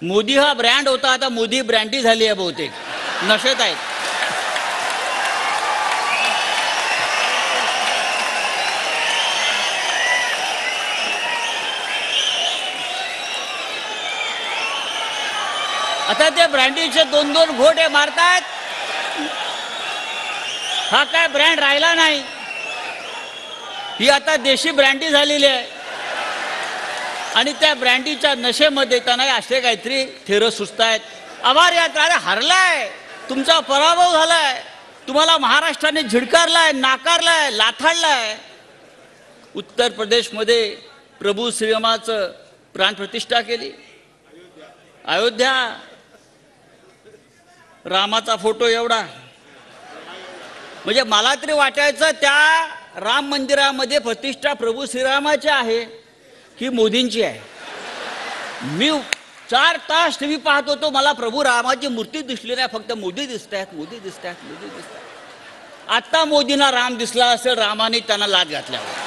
मोदी हा ब्रँड होता, आता मोदी ब्रँडी झाली आहे, बहुतेक नशेत आहेत. आता ते ब्रँडीचे 2-2 घोटे मारतायत. हा काय ब्रँड राहिला नाही, ही आता देशी ब्रँडी झालेली आहे. आणि त्या ब्रँडीच्या नशेमध्ये त्यांना असे काहीतरी थेरं सुचतायत. आभार यात्रा, अरे हरलाय, तुमचा पराभव झालाय, तुम्हाला महाराष्ट्राने झिडकारलाय, नाकारलाय, लाथाडलाय. उत्तर प्रदेशमध्ये प्रभू श्रीरामाचं प्राणप्रतिष्ठा केली. अयोध्या, रामाचा फोटो एवढा. म्हणजे मला तरी वाटायचं त्या राम मंदिरामध्ये प्रतिष्ठा प्रभू श्रीरामाची आहे की मोदींची आहे. मी 4 तास टीव्ही पाहत होतो, मला प्रभू रामाची मूर्ती दिसली नाही, फक्त मोदी दिसत आहेत, मोदी दिसत आहेत, मोदी दिसत आहेत. आता मोदींना राम दिसला असेल, रामाने त्यांना लाथ घातल्यावर.